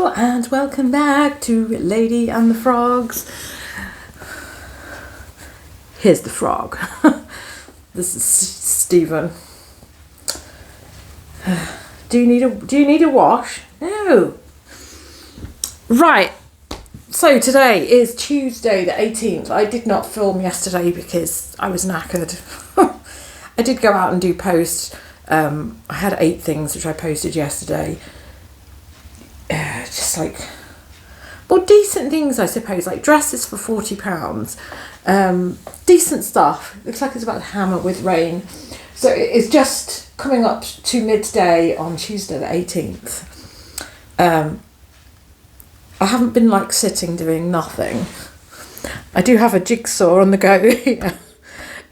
Hello and welcome back to Lady and the Frogs. Here's the frog. This is Stephen. Do you need a wash? No. Right. So today is Tuesday the 18th. I did not film yesterday because I was knackered. I did go out and do posts. I had 8 things which I posted yesterday. Just like, well, decent things, I suppose, like dresses for £40. Decent stuff. Looks like it's about to hammer with rain. So it's just coming up to midday on Tuesday the 18th. I haven't been like sitting doing nothing. I do have a jigsaw on the go here.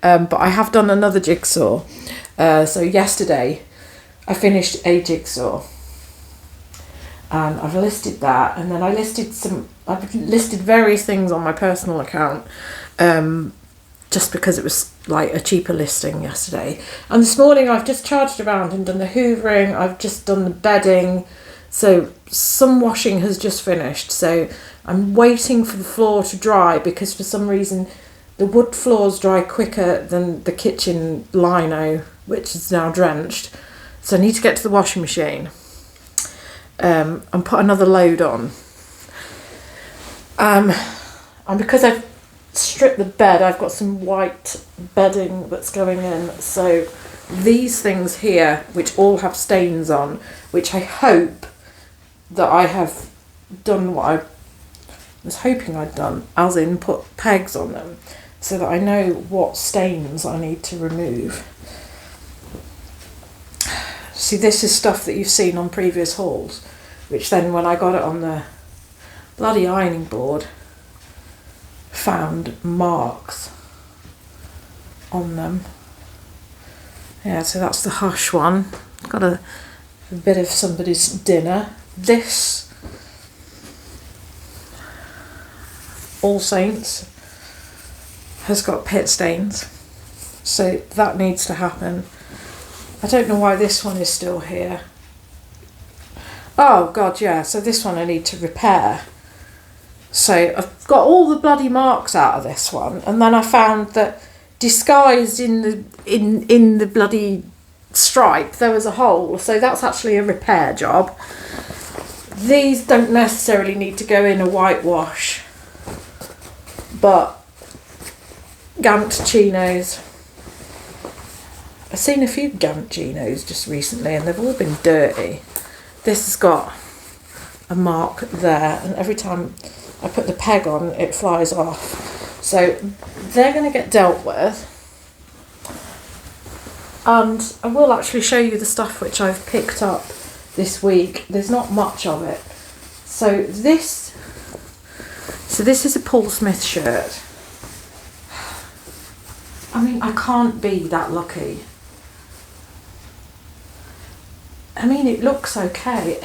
But I have done another jigsaw. So yesterday I finished a jigsaw. And I've listed that, and then I've listed various things on my personal account, just because it was like a cheaper listing yesterday. And this morning I've just charged around and done the hoovering, I've just done the bedding, so some washing has just finished. So I'm waiting for the floor to dry because for some reason the wood floors dry quicker than the kitchen lino, which is now drenched. So I need to get to the washing machine. And put another load on. And because I've stripped the bed, I've got some white bedding that's going in. So these things here, which all have stains on, which I hope that I have done what I was hoping I'd done, as in put pegs on them, so that I know what stains I need to remove. See, this is stuff that you've seen on previous hauls, which then when I got it on the bloody ironing board, found marks on them. Yeah, so that's the Hush one. Got a bit of somebody's dinner. This, All Saints, has got pit stains, so that needs to happen. I don't know why this one is still here. Oh god, yeah, so this one I need to repair. So I've got all the bloody marks out of this one, and then I found that disguised in the bloody stripe there was a hole, so that's actually a repair job. These don't necessarily need to go in a whitewash, but Gant chinos. I've seen a few Gant chinos just recently and they've all been dirty. This has got a mark there, and every time I put the peg on it flies off. So they're going to get dealt with. And I will actually show you the stuff which I've picked up this week. There's not much of it. So this is a Paul Smith shirt. I mean, I can't be that lucky. I mean, it looks okay.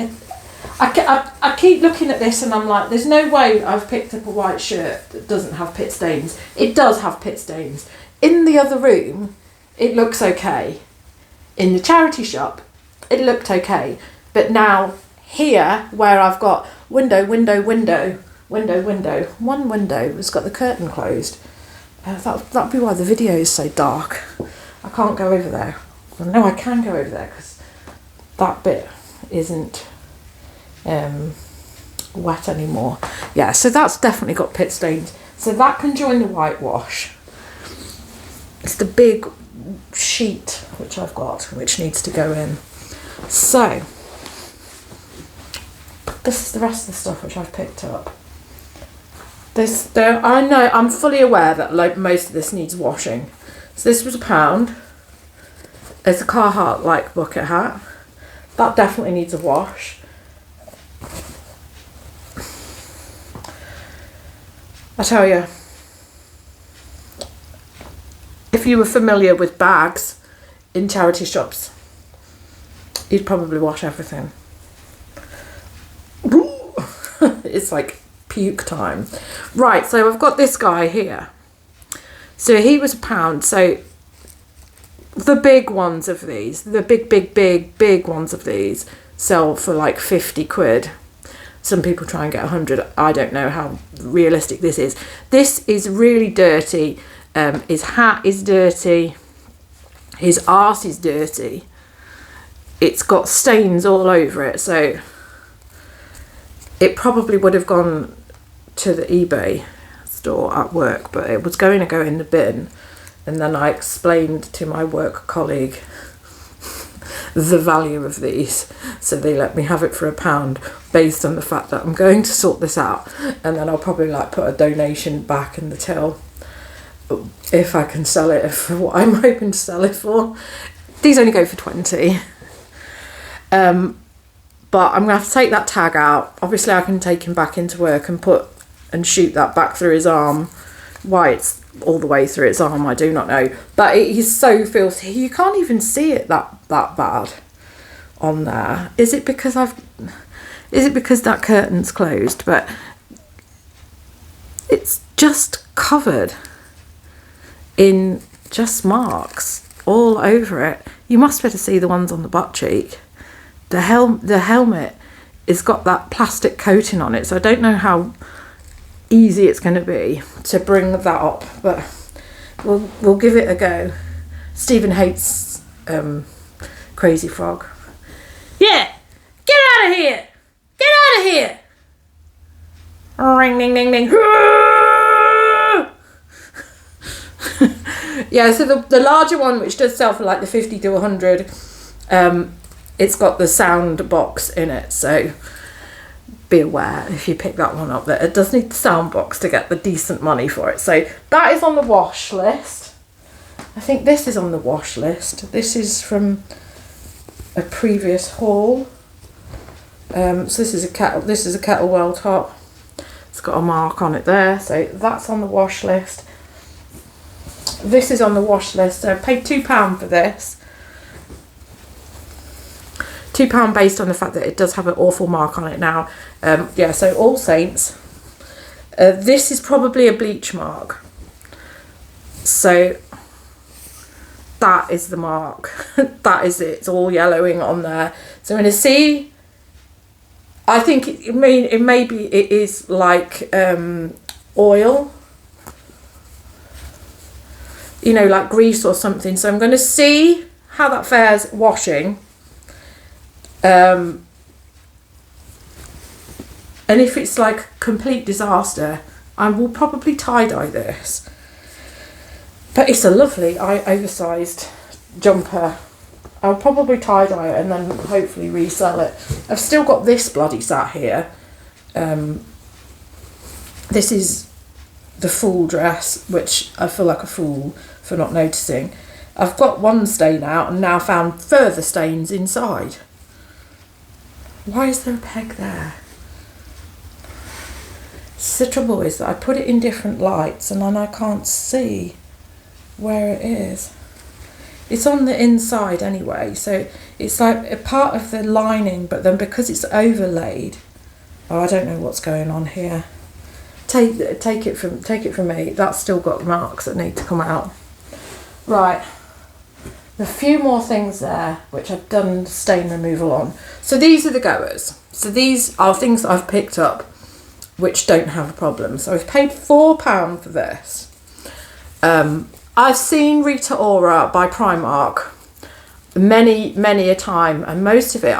I keep looking at this and I'm like, there's no way I've picked up a white shirt that doesn't have pit stains. It does have pit stains. In the other room, it looks okay. In the charity shop, it looked okay. But now here, where I've got window, one window has got the curtain closed. That'd be why the video is so dark. I can't go over there. Well, no, I can go over there because that bit isn't wet anymore. Yeah, so that's definitely got pit stains. So that can join the whitewash. It's the big sheet which I've got, which needs to go in. So this is the rest of the stuff which I've picked up. I know, I'm fully aware that like most of this needs washing. So this was £1. It's a Carhartt like bucket hat. That definitely needs a wash. I tell you, if you were familiar with bags in charity shops, you'd probably wash everything. It's like puke time. Right, so I've got this guy here. So he was £1. So the big ones of these, the big ones of these sell for like 50 quid. Some people try and get 100. I don't know how realistic this is. This is really dirty. His hat is dirty. His arse is dirty. It's got stains all over it, so it probably would have gone to the eBay store at work, but it was going to go in the bin. And then I explained to my work colleague the value of these, so they let me have it for £1 based on the fact that I'm going to sort this out, and then I'll probably like put a donation back in the till if I can sell it for what I'm hoping to sell it for. These only go for 20. But I'm gonna have to take that tag out. Obviously I can take him back into work and shoot that back through his arm. Why it's all the way through its arm, I do not know. But he's so filthy. You can't even see it that bad on there. Is it because that curtain's closed? But it's just covered in just marks all over it. You must be able to see the ones on the butt cheek. The helmet has got that plastic coating on it, so I don't know how easy it's going to be to bring that up, but we'll give it a go. Stephen hates Crazy Frog. Yeah, get out of here! Get out of here! Ring ding ding ding. Yeah, so the larger one, which does sell for like the 50 to 100, it's got the sound box in it, so be aware if you pick that one up that it does need the sound box to get the decent money for it. So that is on the wash list. I think this is on the wash list. This is from a previous haul. So this is a kettlewell top. It's got a mark on it there, so that's on the wash list. This is on the wash list. So I paid £2 for this. £2 based on the fact that it does have an awful mark on it now. Yeah, so All Saints. This is probably a bleach mark. So that is the mark. That is it. It's all yellowing on there. So I'm going to see. I think it is like oil. You know, like grease or something. So I'm going to see how that fares washing. And if it's like complete disaster, I will probably tie-dye this. But it's a lovely oversized jumper. I'll probably tie-dye it and then hopefully resell it. I've still got this bloody sat here. This is the full dress, which I feel like a fool for not noticing. I've got one stain out and now found further stains inside. Why is there a peg there? The trouble is that I put it in different lights and then I can't see where it is. It's on the inside anyway, so it's like a part of the lining, but then because it's overlaid, oh, I don't know what's going on here. Take it from me. That's still got marks that need to come out. Right. A few more things there, which I've done stain removal on. So these are the goers. So these are things that I've picked up which don't have a problem. So I've paid £4 for this. I've seen Rita Ora by Primark many a time, and most of it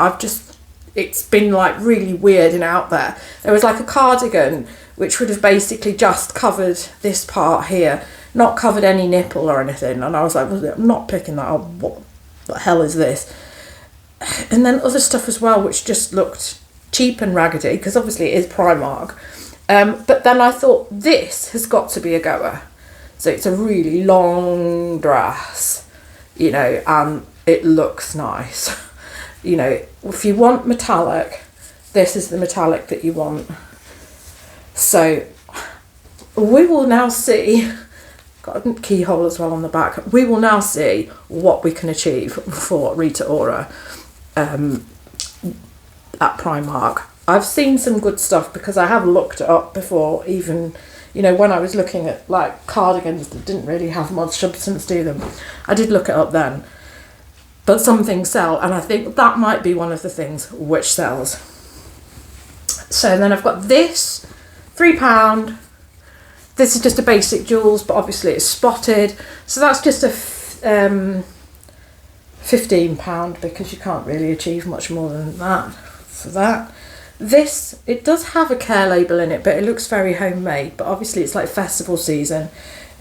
it's been like really weird and out there. There was like a cardigan which would have basically just covered this part here, not covered any nipple or anything, and I was like, well, I'm not picking that up. What the hell is this? And then other stuff as well which just looked cheap and raggedy, because obviously it is Primark, but then I thought this has got to be a goer. So it's a really long dress, you know, and it looks nice. You know, if you want metallic, this is the metallic that you want. So we will now see, got a keyhole as well on the back, we will now see what we can achieve for Rita Ora at Primark. I've seen some good stuff because I have looked it up before, even, you know, when I was looking at like cardigans that didn't really have much substance to them. I did look it up then. But some things sell, and I think that might be one of the things which sells. So then I've got this, £3. This is just a basic jewels, but obviously it's spotted. So that's just a £15 because you can't really achieve much more than that for that. This, it does have a care label in it, but it looks very homemade. But obviously it's like festival season.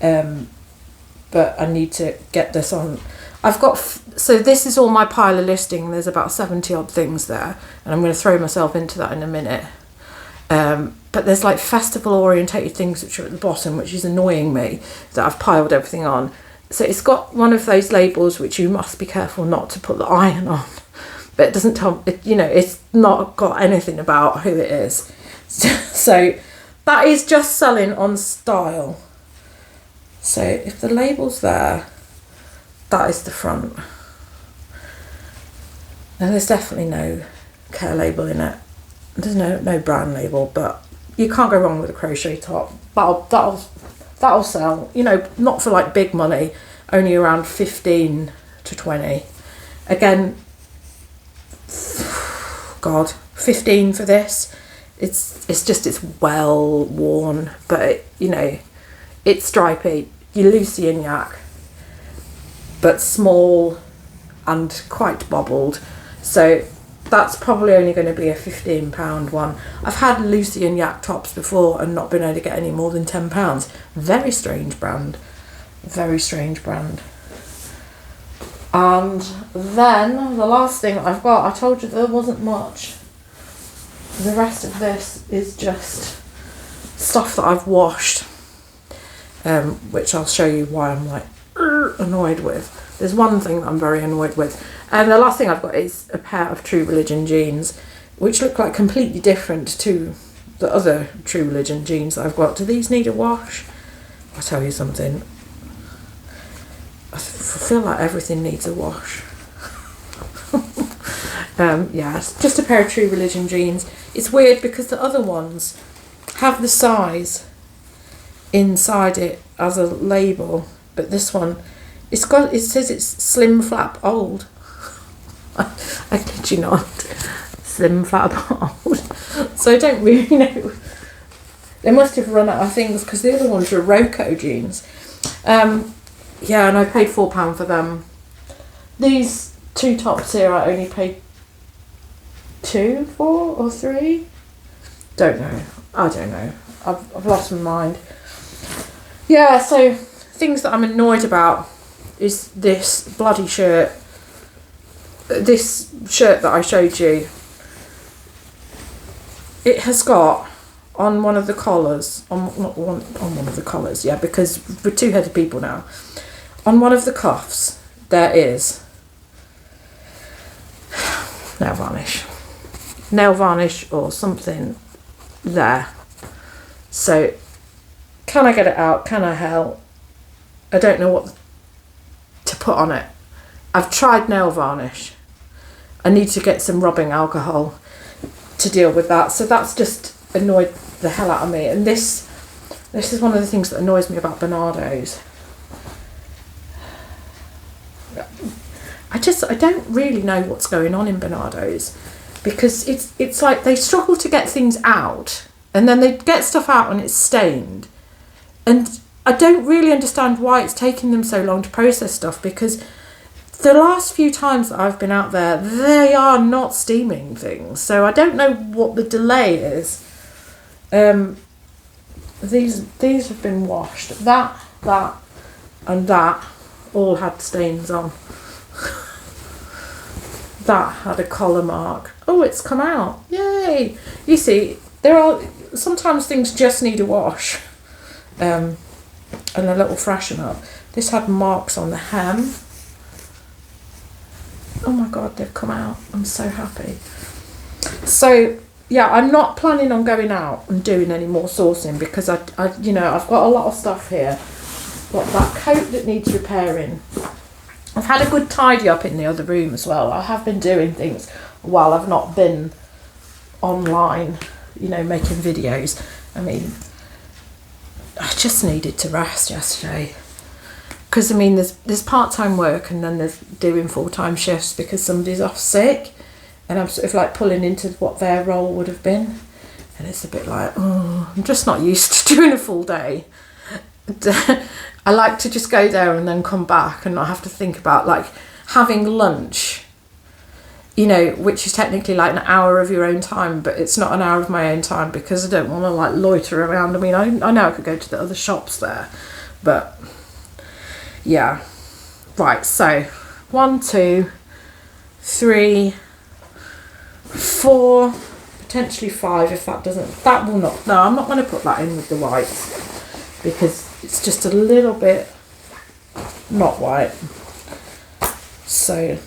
But I need to get this on. I've got, so this is all my pile of listing. There's about 70 odd things there. And I'm going to throw myself into that in a minute. But there's like festival orientated things which are at the bottom, which is annoying me, that I've piled everything on. So it's got one of those labels which you must be careful not to put the iron on. But it doesn't tell, you know, it's not got anything about who it is. So that is just selling on style. So if the label's there, that is the front. And there's definitely no care label in it. There's no brand label, but you can't go wrong with a crochet top. That'll sell, you know, not for like big money, only around 15 to 20. Again, God, 15 for this. It's well worn, but you know, it's stripy. You Lucy and Yak, but small and quite bobbled. So that's probably only going to be a £15 one. I've had Lucy and Yak tops before and not been able to get any more than £10. Very strange brand. Very strange brand. And then the last thing I've got, I told you there wasn't much. The rest of this is just stuff that I've washed, which I'll show you why I'm like annoyed with. There's one thing that I'm very annoyed with. And the last thing I've got is a pair of True Religion jeans, which look like completely different to the other True Religion jeans that I've got. Do these need a wash? I'll tell you something. I feel like everything needs a wash. Yeah, it's just a pair of True Religion jeans. It's weird because the other ones have the size inside it as a label, but this one, it says it's slim flap old. I kid you not, slim flap old. So I don't really know. They must have run out of things because the other ones are Roco jeans. Yeah, and I paid £4 for them. These two tops here I only paid 2 for or 3. Don't know. I don't know. I've lost my mind. Yeah, so things that I'm annoyed about is this bloody shirt. This shirt that I showed you. It has got on one of the collars, on one of the collars, yeah, because we're two-headed people now. On one of the cuffs, there is nail varnish or something there. So can I get it out? Can I help? I don't know what to put on it. I've tried nail varnish. I need to get some rubbing alcohol to deal with that. So that's just annoyed the hell out of me. And this is one of the things that annoys me about Bernardo's. I don't really know what's going on in Bernardo's, because it's like they struggle to get things out, and then they get stuff out and it's stained, and I don't really understand why it's taking them so long to process stuff, because the last few times that I've been out there, they are not steaming things, so I don't know what the delay is. These have been washed. That and that all had stains on. That had a collar mark. Oh, it's come out. Yay! You see, there are sometimes things just need a wash and a little freshen up. This had marks on the hem. Oh my God, they've come out. I'm so happy. So yeah, I'm not planning on going out and doing any more sourcing, because I you know, I've got a lot of stuff here. Got that coat that needs repairing. I've had a good tidy up in the other room as well. I have been doing things while I've not been online, you know, making videos. I mean, I just needed to rest yesterday. Because, I mean, there's part-time work, and then there's doing full-time shifts because somebody's off sick. And I'm sort of like pulling into what their role would have been. And it's a bit like, oh, I'm just not used to doing a full day. I like to just go there and then come back and not have to think about like having lunch, you know, which is technically like an hour of your own time, but it's not an hour of my own time because I don't want to like loiter around. I mean, I know I could go to the other shops there, but yeah. Right, so 1, 2, 3, 4, potentially 5 if that doesn't, that will not, no, I'm not going to put that in with the whites because it's just a little bit not white. So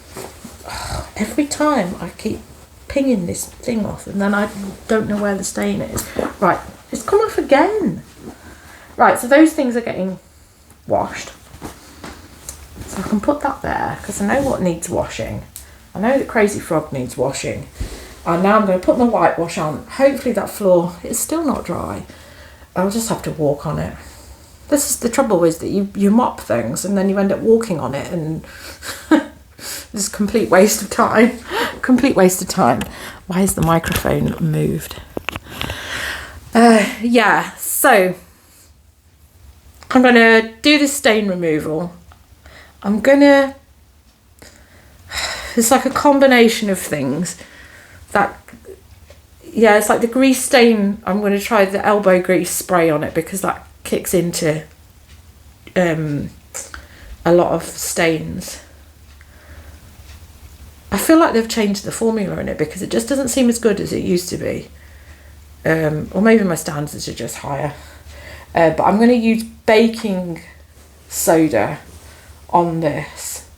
every time I keep pinging this thing off and then I don't know where the stain is. Right, it's come off again. Right, so those things are getting washed. So I can put that there because I know what needs washing. I know that Crazy Frog needs washing. And now I'm going to put my whitewash on. Hopefully that floor is still not dry. I'll just have to walk on it. This is the trouble, is that you mop things and then you end up walking on it and it's a complete waste of time. Complete waste of time. Why is the microphone moved? Yeah, so I'm going to do the stain removal. I'm going to... It's like a combination of things. That, yeah, it's like the grease stain. I'm going to try the elbow grease spray on it because that kicks into a lot of stains. I feel like they've changed the formula in it because it just doesn't seem as good as it used to be. Or maybe my standards are just higher. But I'm going to use baking soda on this.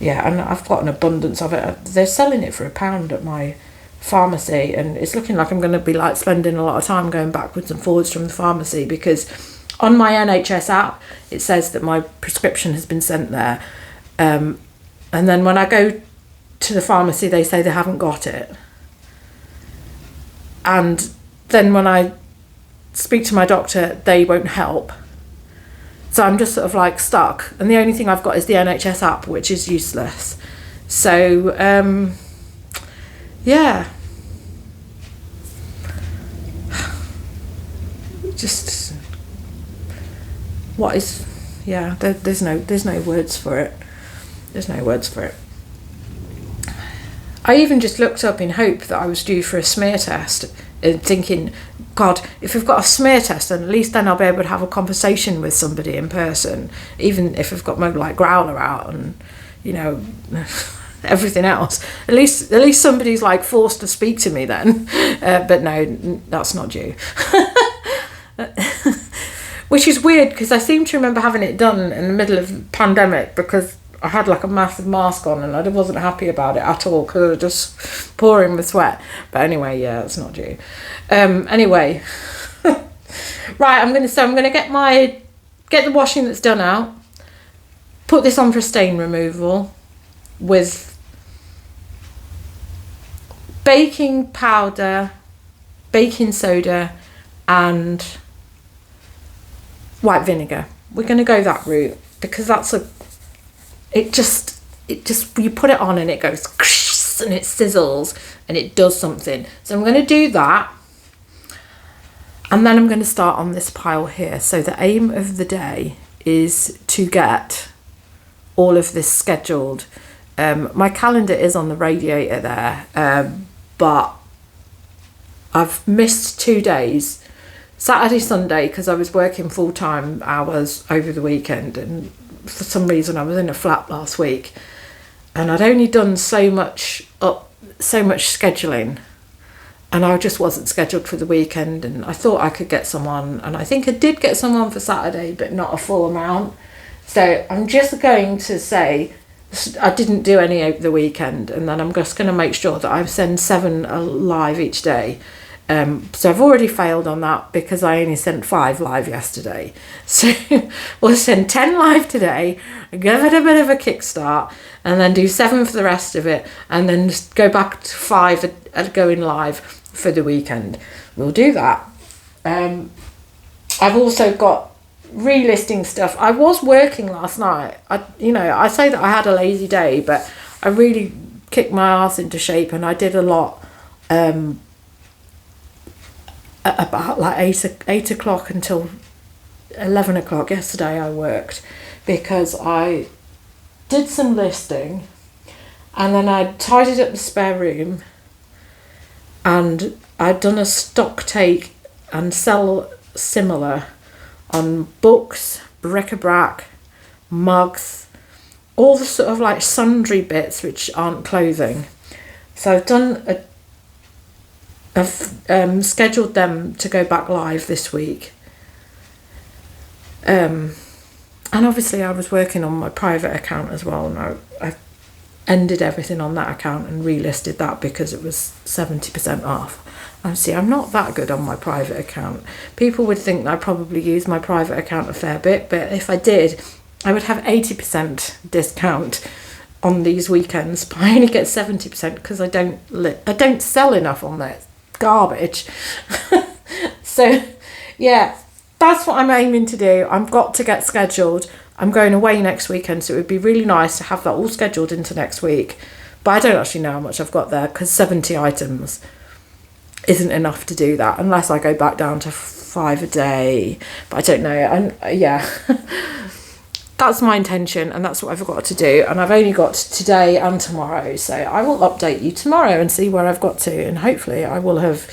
Yeah, and I've got an abundance of it. They're selling it for £1 at my pharmacy, and it's looking like I'm going to be like spending a lot of time going backwards and forwards from the pharmacy because on my NHS app it says that my prescription has been sent there, and then when I go to the pharmacy they say they haven't got it, and then when I speak to my doctor they won't help. So I'm just sort of like stuck, and the only thing I've got is the NHS app, which is useless. So yeah, just what is, yeah, there's no words for it. There's no words for it. I even just looked up in hope that I was due for a smear test, thinking, God, if I've got a smear test, then at least then I'll be able to have a conversation with somebody in person, even if I've got my like growler out and, you know, everything else. At least somebody's like forced to speak to me then. But no, that's not due. Which is weird because I seem to remember having it done in the middle of the pandemic because I had like a massive mask on and I wasn't happy about it at all because I was just pouring with sweat. But anyway, yeah, it's not due. Anyway, right, I'm gonna get the washing that's done out, put this on for stain removal with baking powder, baking soda, and white vinegar. We're gonna go that route because that's it just you put it on and it goes and it sizzles and it does something. So I'm going to do that, and then I'm going to start on this pile here. So the aim of the day is to get all of this scheduled. My calendar is on the radiator there, but I've missed 2 days, Saturday, Sunday, because I was working full-time hours over the weekend, and for some reason I was in a flat last week and I'd only done so much scheduling, and I just wasn't scheduled for the weekend, and I thought I could get someone, and I think I did get someone for Saturday but not a full amount. So I'm just going to say I didn't do any over the weekend, and then I'm just going to make sure that I send 7 live each day. So I've already failed on that because I only sent 5 live yesterday. So we'll send 10 live today, give it a bit of a kickstart, and then do 7 for the rest of it, and then just go back to 5 at going live for the weekend. We'll do that. I've also got relisting stuff. I was working last night. I say that I had a lazy day, but I really kicked my ass into shape, and I did a lot at about like 8 o'clock until 11 o'clock yesterday. I worked because I did some listing, and then I tidied up the spare room, and I'd done a stock take and sell similar on books, bric-a-brac, mugs, all the sort of like sundry bits which aren't clothing. So I've scheduled them to go back live this week. And obviously I was working on my private account as well, and I ended everything on that account and relisted that because it was 70% off. And see, I'm not that good on my private account. People would think that I probably use my private account a fair bit, but if I did, I would have 80% discount on these weekends, but I only get 70% because I don't sell enough on that garbage. So yeah, that's what I'm aiming to do. I've got to get scheduled. I'm going away next weekend, so it would be really nice to have that all scheduled into next week. But I don't actually know how much I've got there, because 70 items isn't enough to do that unless I go back down to 5 a day. But I don't know. And yeah, that's my intention, and that's what I've got to do. And I've only got today and tomorrow, so I will update you tomorrow and see where I've got to, and hopefully I will have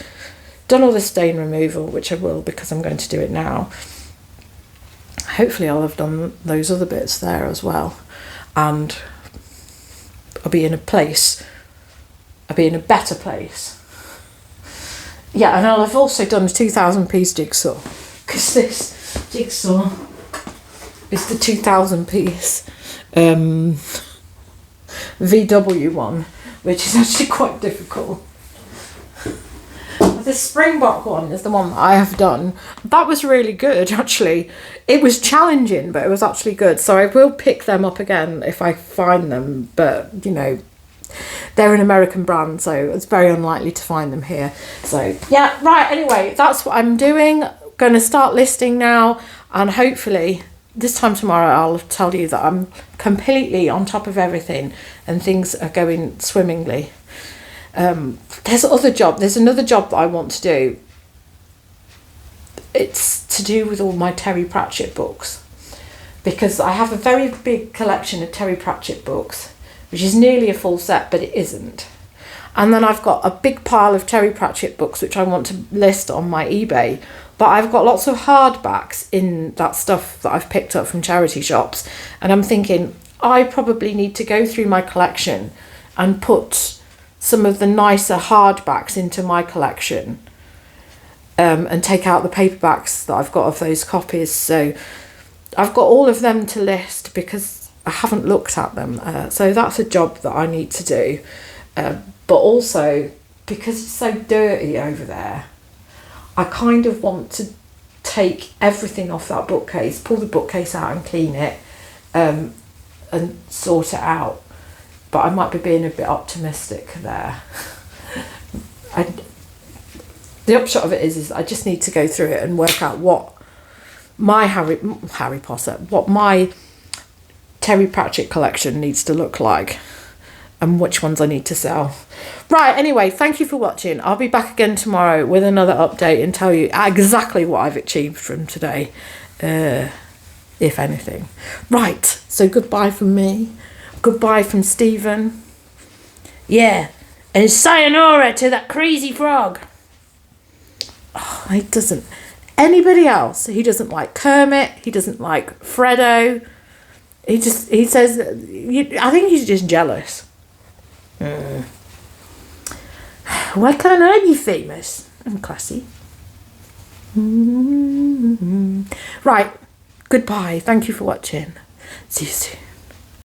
done all the stain removal, which I will because I'm going to do it now. Hopefully I'll have done those other bits there as well, and I'll be in a better place. Yeah, and I've also done a 2,000 piece jigsaw, because this jigsaw is the 2,000 piece VW one, which is actually quite difficult. The Springbok one is the one that I have done. That was really good, actually. It was challenging, but it was actually good. So I will pick them up again if I find them. But, you know, they're an American brand, so it's very unlikely to find them here. So, yeah, right, anyway, that's what I'm doing. Going to start listing now. And hopefully, this time tomorrow, I'll tell you that I'm completely on top of everything and things are going swimmingly. There's another job that I want to do. It's to do with all my Terry Pratchett books, because I have a very big collection of Terry Pratchett books, which is nearly a full set, but it isn't. And then I've got a big pile of Terry Pratchett books which I want to list on my eBay, but I've got lots of hardbacks in that stuff that I've picked up from charity shops, and I'm thinking I probably need to go through my collection and put some of the nicer hardbacks into my collection, and take out the paperbacks that I've got of those copies. So I've got all of them to list because I haven't looked at them. So that's a job that I need to do. But also, because it's so dirty over there, I kind of want to take everything off that bookcase, pull the bookcase out and clean it, and sort it out. But I might be being a bit optimistic there. The upshot of it is I just need to go through it and work out what my what my Terry Pratchett collection needs to look like, and which ones I need to sell. Right, anyway, thank you for watching. I'll be back again tomorrow with another update and tell you exactly what I've achieved from today, if anything. Right, so goodbye from me. Goodbye from Stephen. Yeah, and sayonara to that crazy frog. Oh, he doesn't. Anybody else? He doesn't like Kermit. He doesn't like Freddo. He says, I think he's just jealous. Why can't I be famous? I'm classy. Right, goodbye. Thank you for watching. See you soon.